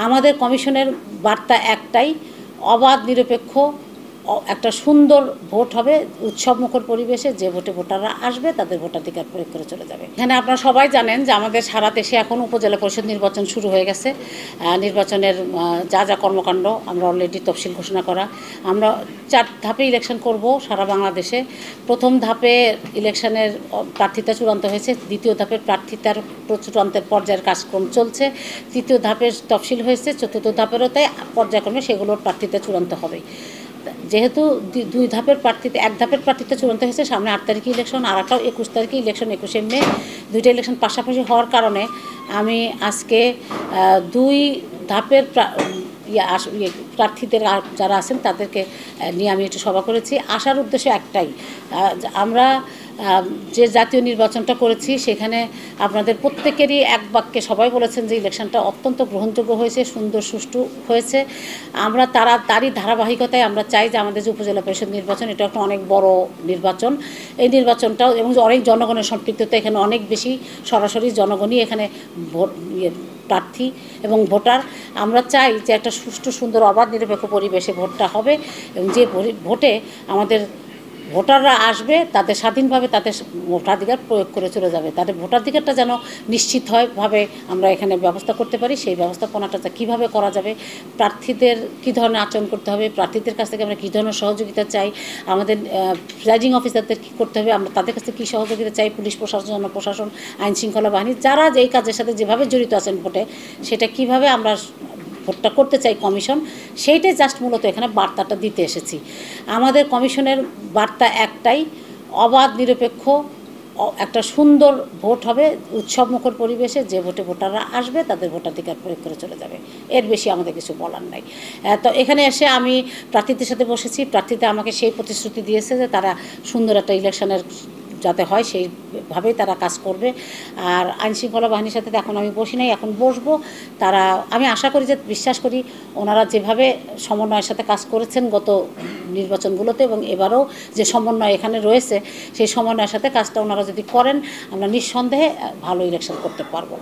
আমাদের কমিশনের বার্তা একটাই, অবাধ নিরপেক্ষ একটা সুন্দর ভোট হবে উৎসবমুখর পরিবেশে। যে ভোটে ভোটাররা আসবে তাদের ভোটাধিকার প্রয়োগ করে চলে যাবে। এখানে আপনারা সবাই জানেন যে আমাদের সারা দেশে এখন উপজেলা পরিষদ নির্বাচন শুরু হয়ে গেছে। নির্বাচনের যা যা কর্মকাণ্ড আমরা অলরেডি তফসিল ঘোষণা করা। আমরা 4 ধাপে ইলেকশন করব সারা বাংলাদেশে। প্রথম ধাপে ইলেকশনের প্রার্থিতা চূড়ান্ত হয়েছে, দ্বিতীয় ধাপের প্রার্থিতার চূড়ান্তের পর্যায়ের কাজক্রম চলছে, তৃতীয় ধাপের তফসিল হয়েছে, চতুর্থ ধাপেরও তাই পর্যায়ক্রমে সেগুলোর প্রার্থিতা চূড়ান্ত হবে। যেহেতু 2 ধাপের প্রার্থীতে 1 ধাপের প্রার্থীতে চূড়ান্ত হয়েছে, সামনে 8 তারিখে ইলেকশন, আর একটাও 21 তারিখে ইলেকশন, 21শে মে, 2টা ইলেকশন পাশাপাশি হওয়ার কারণে আমি আজকে 2 ধাপের প্রার্থীদের যারা আছেন তাদেরকে নিয়ে আমি একটু সভা করেছি। আসার উদ্দেশ্য একটাই, আমরা যে জাতীয় নির্বাচনটা করেছি সেখানে আপনাদের প্রত্যেকেরই এক বাক্যে সবাই বলেছেন যে ইলেকশনটা অত্যন্ত গ্রহণযোগ্য হয়েছে, সুন্দর সুষ্ঠু হয়েছে। আমরা তারই ধারাবাহিকতায় আমরা চাই যে আমাদের যে উপজেলা পরিষদ নির্বাচন, এটা একটা অনেক বড় নির্বাচন। এই নির্বাচনটাও এবং অনেক জনগণের সম্পৃক্ততা এখানে অনেক বেশি, সরাসরি জনগণই এখানে প্রার্থী এবং ভোটার। আমরা চাই যে একটা সুষ্ঠু সুন্দর অবাধ নিরপেক্ষ পরিবেশে ভোটটা হবে এবং যে ভোটে আমাদের ভোটাররা আসবে তাদের স্বাধীনভাবে তাদের ভোটাধিকার প্রয়োগ করে চলে যাবে। তাদের ভোটাধিকারটা যেন নিশ্চিত হয়ভাবে আমরা এখানে ব্যবস্থা করতে পারি, সেই ব্যবস্থাপনাটা কীভাবে করা যাবে, প্রার্থীদের কী ধরনের আচরণ করতে হবে, প্রার্থীদের কাছ থেকে আমরা কী ধরনের সহযোগিতা চাই, আমাদের প্রিজাইডিং অফিসারদের কী করতে হবে, আমরা তাদের কাছ থেকে কী সহযোগিতা চাই, পুলিশ প্রশাসন, জনপ্রশাসন, আইনশৃঙ্খলা বাহিনী, যারা যেই কাজের সাথে যেভাবে জড়িত আছেন ভোটে, সেটা কীভাবে আমরা ভোটটা করতে চাই কমিশন, সেইটাই জাস্ট মূলত এখানে বার্তাটা দিতে এসেছি। আমাদের কমিশনের বার্তা একটাই, অবাধ নিরপেক্ষ একটা সুন্দর ভোট হবে উৎসবমুখর পরিবেশে। যে ভোটে ভোটাররা আসবে তাদের ভোটাধিকার প্রয়োগ করে চলে যাবে, এর বেশি আমাদের কিছু বলার নাই। তো এখানে এসে আমি প্রার্থীদের সাথে বসেছি, প্রার্থীরা আমাকে সেই প্রতিশ্রুতি দিয়েছে যে তারা সুন্দর একটা ইলেকশনের যাতে হয় সেইভাবেই তারা কাজ করবে। আর আইনশৃঙ্খলা বাহিনীর সাথে এখন আমি বসি নাই, এখন বসবো। তারা, আমি আশা করি যে, বিশ্বাস করি ওনারা যেভাবে সমন্বয়ের সাথে কাজ করেছেন গত নির্বাচনগুলোতে এবং এবারও যে সমন্বয় এখানে রয়েছে, সেই সমন্বয়ের সাথে কাজটা ওনারা যদি করেন, আমরা নিঃসন্দেহে ভালো ইলেকশন করতে পারবো।